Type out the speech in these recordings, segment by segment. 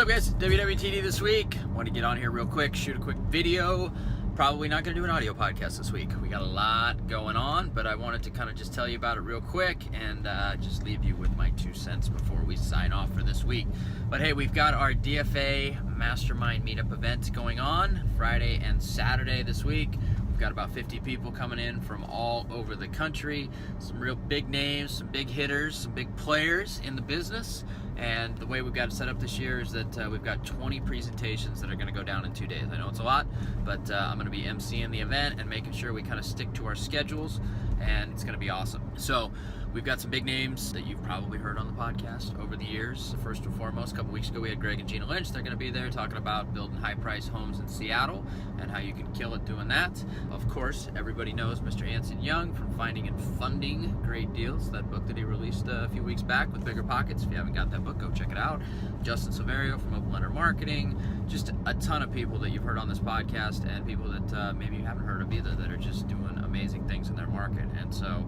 What's up, guys? WWTD this week. Want to get on here real quick, shoot a quick video. Probably not going to do an audio podcast this week. We got a lot going on, but I wanted to kind of just tell you about it real quick and just leave you with my 2 cents before we sign off for this week. But hey, we've got our DFA Mastermind Meetup event going on Friday and Saturday this week. We've got about 50 people coming in from all over the country, some real big names, some big hitters, some big players in the business. And the way we've got it set up this year is that we've got 20 presentations that are going to go down in 2 days. I know it's a lot, but I'm going to be emceeing the event and making sure we kind of stick to our schedules, and it's going to be awesome. So we've got some big names that you've probably heard on the podcast over the years. First and foremost, a couple weeks ago we had Greg and Gina Lynch. They're going to be there talking about building high-priced homes in Seattle and how you can kill it doing that. Of course, everybody knows Mr. Anson Young from Finding and Funding Great Deals, that book that he released a few weeks back with Bigger Pockets. If you haven't got that book, go check it out. Justin Silverio from Open Letter Marketing. Just a ton of people that you've heard on this podcast, and people that maybe you haven't heard of either, that are just doing amazing things in their market. And so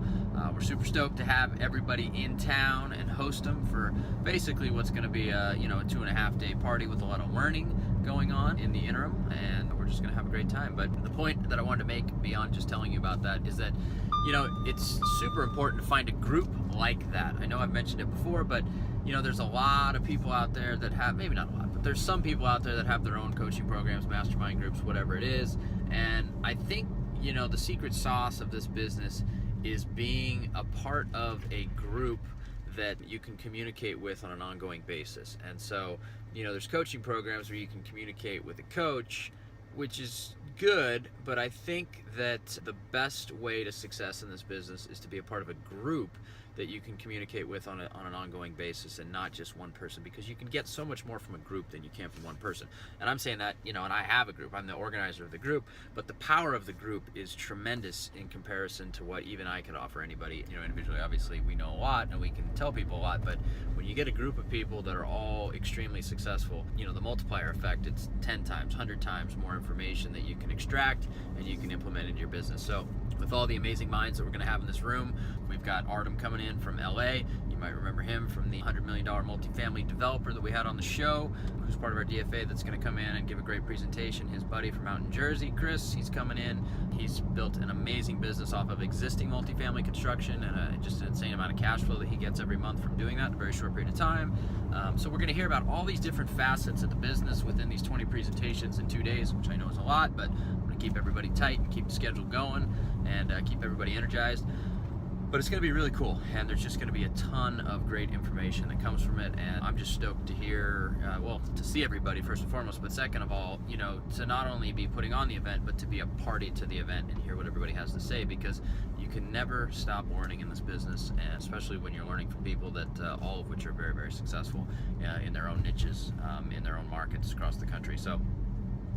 we're super stoked to have everybody in town and host them for basically what's going to be a 2.5 day party with a lot of learning going on in the interim, and we're just going to have a great time. But the point that I wanted to make beyond just telling you about that is that it's super important to find a group like that. I know I've mentioned it before, but there's a lot of people out there that have, maybe not a lot, but there's some people out there that have their own coaching programs, mastermind groups, whatever it is. And I think the secret sauce of this business is being a part of a group that you can communicate with on an ongoing basis. And so there's coaching programs where you can communicate with a coach, which is good, but I think that the best way to success in this business is to be a part of a group that you can communicate with on an ongoing basis, and not just one person, because you can get so much more from a group than you can from one person. And I'm saying that, and I have a group, I'm the organizer of the group, but the power of the group is tremendous in comparison to what even I could offer anybody. Individually, obviously we know a lot and we can tell people a lot, but when you get a group of people that are all extremely successful, the multiplier effect, it's 10 times, 100 times more information that you can extract and you can implement into your business. So with all the amazing minds that we're going to have in this room, we've got Artem coming in from LA. You might remember him from the $100 million multifamily developer that we had on the show, who's part of our DFA, that's going to come in and give a great presentation. His buddy from out in Jersey, Chris, he's coming in. He's built an amazing business off of existing multifamily construction, and just an insane amount of cash flow that he gets every month from doing that in a very short period of time. So we're going to hear about all these different facets of the business within these 20 presentations in 2 days, which I know is a lot, but I'm going to keep everybody tight and keep the schedule going and keep everybody energized. But it's going to be really cool, and there's just going to be a ton of great information that comes from it, and I'm just stoked to hear, to see everybody first and foremost, but second of all, to not only be putting on the event, but to be a party to the event and hear what everybody has to say, because you can never stop learning in this business, and especially when you're learning from people that all of which are very, very successful in their own niches, in their own markets across the country. So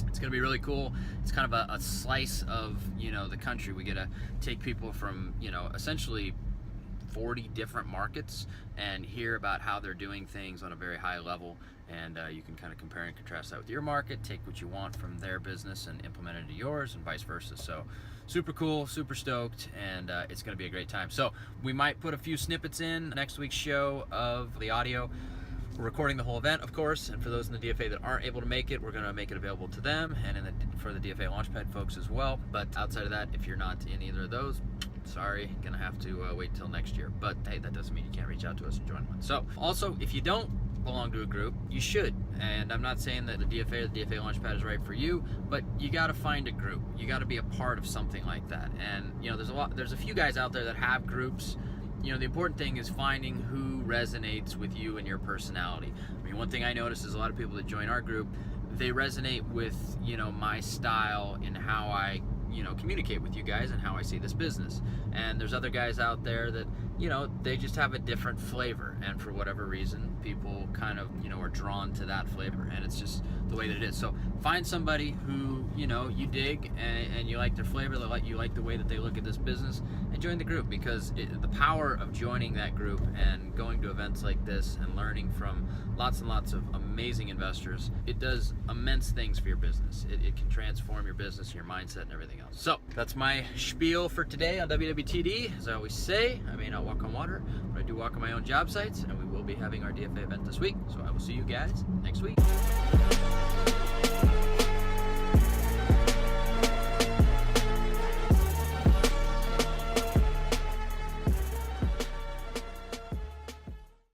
it's going to be really cool. It's kind of a slice of, the country. We get to take people from, essentially 40 different markets and hear about how they're doing things on a very high level. And you can kind of compare and contrast that with your market, take what you want from their business and implement it into yours, and vice versa. So super cool, super stoked, and it's going to be a great time. So we might put a few snippets in next week's show of the audio. We're recording the whole event, of course, and for those in the DFA that aren't able to make it, we're going to make it available to them, and for the DFA Launchpad folks as well. But outside of that, if you're not in either of those, sorry, gonna have to wait till next year. But hey, that doesn't mean you can't reach out to us and join one. So also, if you don't belong to a group, you should. And I'm not saying that the DFA or the DFA Launchpad is right for you, but you got to find a group. You got to be a part of something like that. And there's a few guys out there that have groups. The important thing is finding who resonates with you and your personality. I mean, one thing I noticed is a lot of people that join our group, they resonate with, my style and how I, communicate with you guys and how I see this business. And there's other guys out there that, they just have a different flavor. And for whatever reason, people kind of, are drawn to that flavor. And it's just the way that it is. So find somebody who, you dig and you like their flavor, you like the way that they look at this business, and join the group, because the power of joining that group and going to events like this and learning from lots and lots of amazing investors, it does immense things for your business. It can transform your business, your mindset, and everything else. So that's my spiel for today on WWTD. As I always say, I may not walk on water, but I do walk on my own job sites, and we will be having our DFA event this week. So I will see you guys next week.